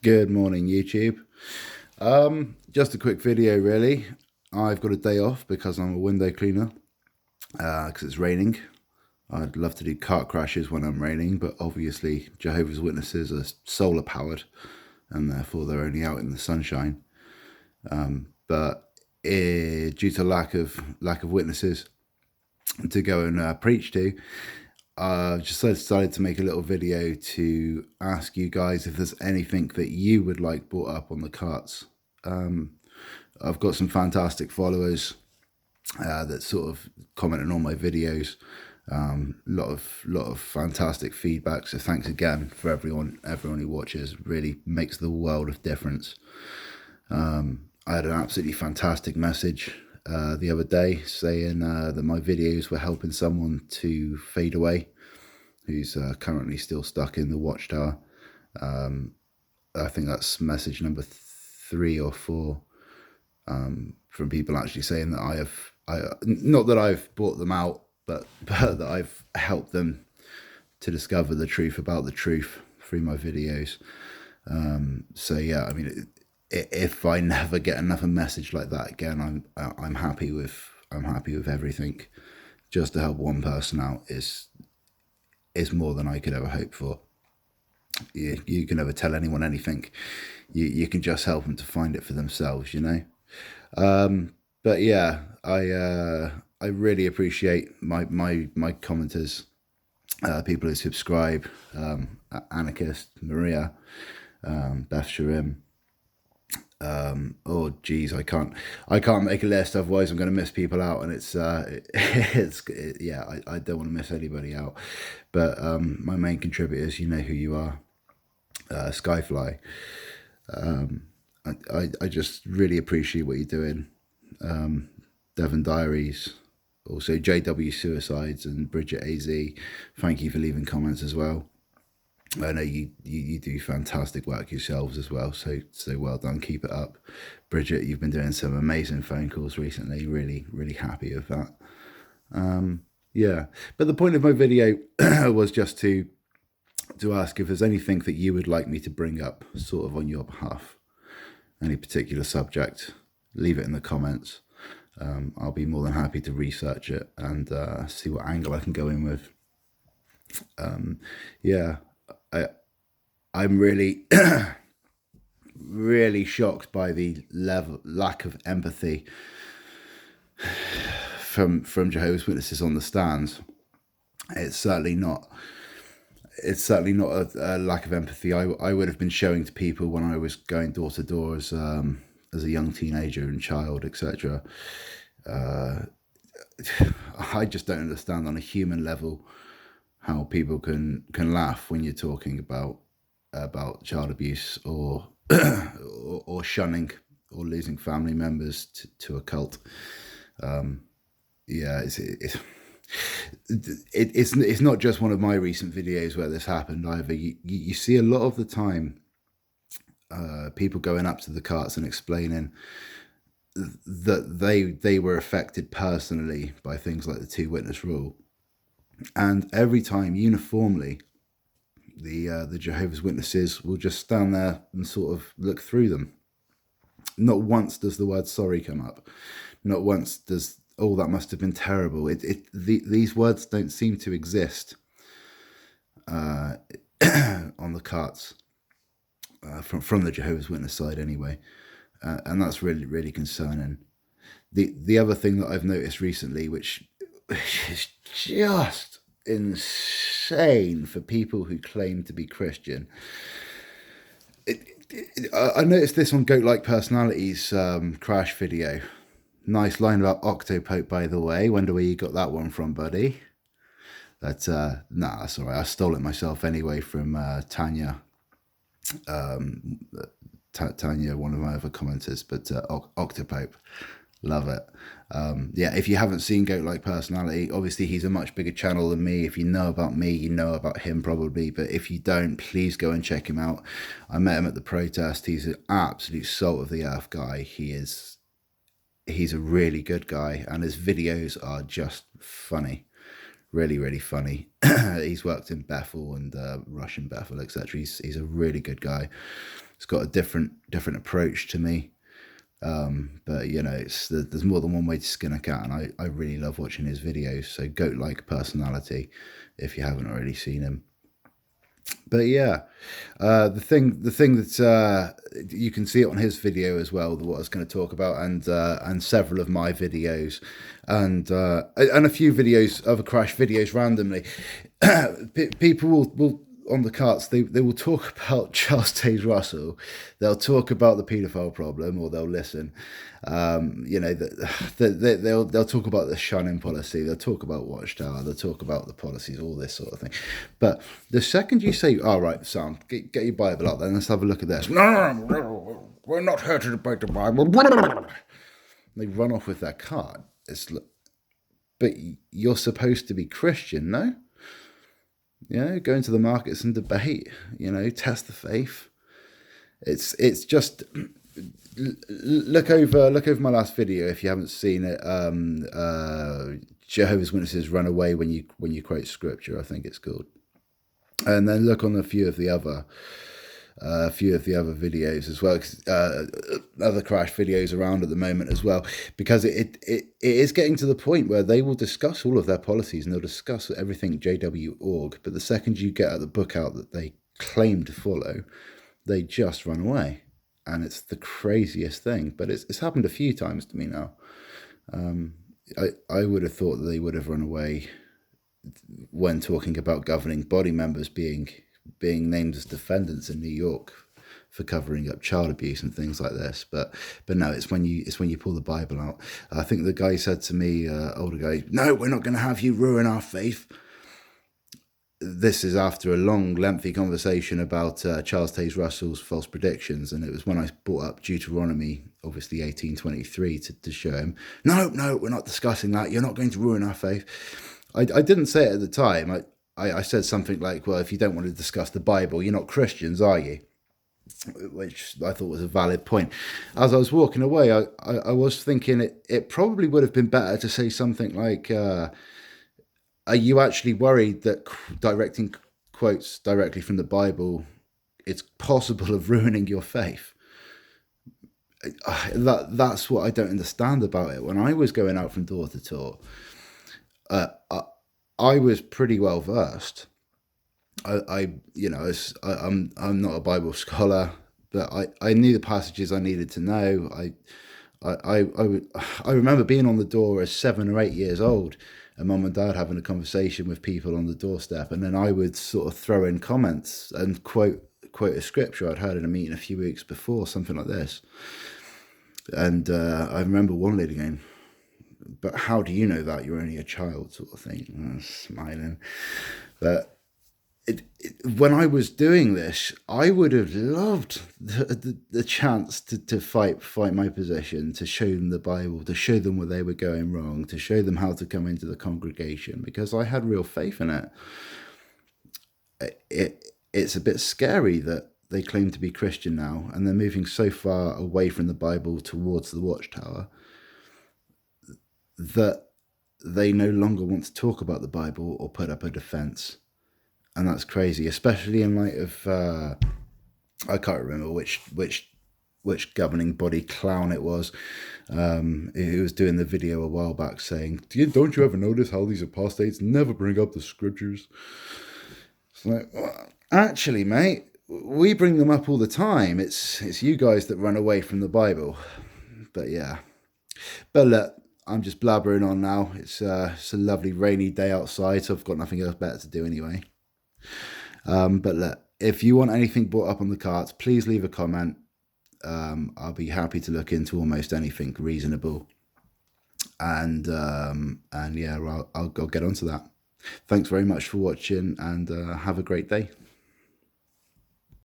Good morning, YouTube. Just a quick video, really. I've got a day off because I'm a window cleaner because it's raining. I'd love to do car crashes when I'm raining, but obviously Jehovah's Witnesses are solar powered and therefore they're only out in the sunshine. But due to lack of witnesses to go and preach to, I've just decided to make a little video to ask you guys if there's anything that you would like brought up on the carts. I've got some fantastic followers that sort of comment on all my videos. Lot of fantastic feedback. So thanks again for everyone who watches. Really makes the world of difference. I had an absolutely fantastic message the other day saying that my videos were helping someone to fade away who's currently still stuck in the watchtower. I think that's message number 3 or 4 from people actually saying that not that I've brought them out, but that I've helped them to discover the truth about the truth through my videos. So yeah, I mean, if I never get another message like that again, I'm happy with everything. Just to help one person out is more than I could ever hope for. You can never tell anyone anything. You can just help them to find it for themselves, you know. But yeah, I really appreciate my commenters, people who subscribe, Anarchist, Maria, Beth Sharim. Oh geez, I can't make a list, otherwise I'm going to miss people out, and yeah, I don't want to miss anybody out. But my main contributors, you know who you are. Skyfly, I just really appreciate what you're doing. Devon Diaries, also JW Suicides and Bridget AZ, thank you for leaving comments as well. I know you do fantastic work yourselves as well, so well done, keep it up. Bridget, you've been doing some amazing phone calls recently, really happy with that. Yeah, but the point of my video was just to ask if there's anything that you would like me to bring up sort of on your behalf, any particular subject, leave it in the comments. I'll be more than happy to research it and see what angle I can go in with. Yeah, I'm really really shocked by the lack of empathy from Jehovah's Witnesses on the stands. It's certainly not a lack of empathy I would have been showing to people when I was going door to door as a young teenager and child, etc. I just don't understand on a human level how people can laugh when you're talking about child abuse or or shunning or losing family members to a cult. Yeah, it's not just one of my recent videos where this happened either. You see a lot of the time people going up to the carts and explaining that they were affected personally by things like the 2-witness rule, and every time uniformly the Jehovah's Witnesses will just stand there and sort of look through them. Not once does the word sorry come up. Not once does, oh, that must have been terrible. These words don't seem to exist on the carts from the Jehovah's Witness side anyway. And that's really concerning. The other thing that I've noticed recently, which is just insane for people who claim to be Christian. I noticed this on Goat-like Personality's crash video. Nice line about Octopope, by the way. Wonder where you got that one from, buddy. But nah, that's all right. I stole it myself anyway from Tanya. Tanya, one of my other commenters, but Octopope. Love it. Yeah, if you haven't seen Goat-like Personality, obviously he's a much bigger channel than me. If you know about me, you know about him probably, but if you don't, please go and check him out. I met him at the protest. He's an absolute salt of the earth guy. He's a really good guy, and his videos are just funny. Really funny. He's worked in Bethel and Russian Bethel, etc. He's a really good guy. it's got a different approach to me. But you know, there's more than one way to skin a cat, and I really love watching his videos. So goat-like personality, if you haven't already seen him. But yeah, the thing that you can see it on his video as well, what I was going to talk about, and several of my videos, and a few videos, other crash videos randomly. People will on the carts, they will talk about Charles Taze Russell, they'll talk about the paedophile problem, or they'll listen. You know, they'll talk about the shunning policy, they'll talk about Watchtower, they'll talk about the policies, all this sort of thing. But the second you say, all right, Sam, get your Bible out there, let's have a look at this. No, we're not here to debate the Bible. They run off with their cart. But you're supposed to be Christian, no? You know, go into the markets and debate, you know, test the faith. It's just, look over my last video if you haven't seen it. Jehovah's Witnesses run away when you quote scripture, I think it's called. And then look on a few of the other videos as well, other crash videos around at the moment as well, because it is getting to the point where they will discuss all of their policies and they'll discuss everything JW.org, but the second you get the book out that they claim to follow, they just run away. And it's the craziest thing, but it's happened a few times to me now. I would have thought that they would have run away when talking about governing body members being named as defendants in New York for covering up child abuse and things like this, but no, it's when you pull the Bible out. I think the guy said to me, older guy, "No, we're not going to have you ruin our faith." This is after a long, lengthy conversation about Charles Taze Russell's false predictions, and it was when I brought up Deuteronomy, obviously 18:23, to show him, no, we're not discussing that. You're not going to ruin our faith. I didn't say it at the time. I said something like, well, if you don't want to discuss the Bible, you're not Christians, are you? Which I thought was a valid point. As I was walking away, I was thinking it probably would have been better to say something like, are you actually worried that directing quotes directly from the Bible, it's possible of ruining your faith? That's what I don't understand about it. When I was going out from door to door, I was pretty well versed. I'm not a Bible scholar, but I knew the passages I needed to know. I remember being on the door as 7 or 8 years old, and Mum and Dad having a conversation with people on the doorstep, and then I would sort of throw in comments and quote a scripture I'd heard in a meeting a few weeks before, something like this. And I remember one lady going, "But how do you know that? You're only a child," sort of thing. And I was smiling. But when I was doing this, I would have loved the chance to fight my position, to show them the Bible, to show them where they were going wrong, to show them how to come into the congregation, because I had real faith in it. It's a bit scary that they claim to be Christian now, and they're moving so far away from the Bible towards the Watchtower that they no longer want to talk about the Bible or put up a defense. And that's crazy, especially in light of, I can't remember which governing body clown it was, who was doing the video a while back saying, don't you ever notice how these apostates never bring up the scriptures? It's like, well, actually, mate, we bring them up all the time. It's you guys that run away from the Bible. But yeah. But look, I'm just blabbering on now. It's a lovely rainy day outside, so I've got nothing else better to do anyway. But look, if you want anything brought up on the carts, please leave a comment. I'll be happy to look into almost anything reasonable. And yeah, I'll get onto that. Thanks very much for watching, and have a great day.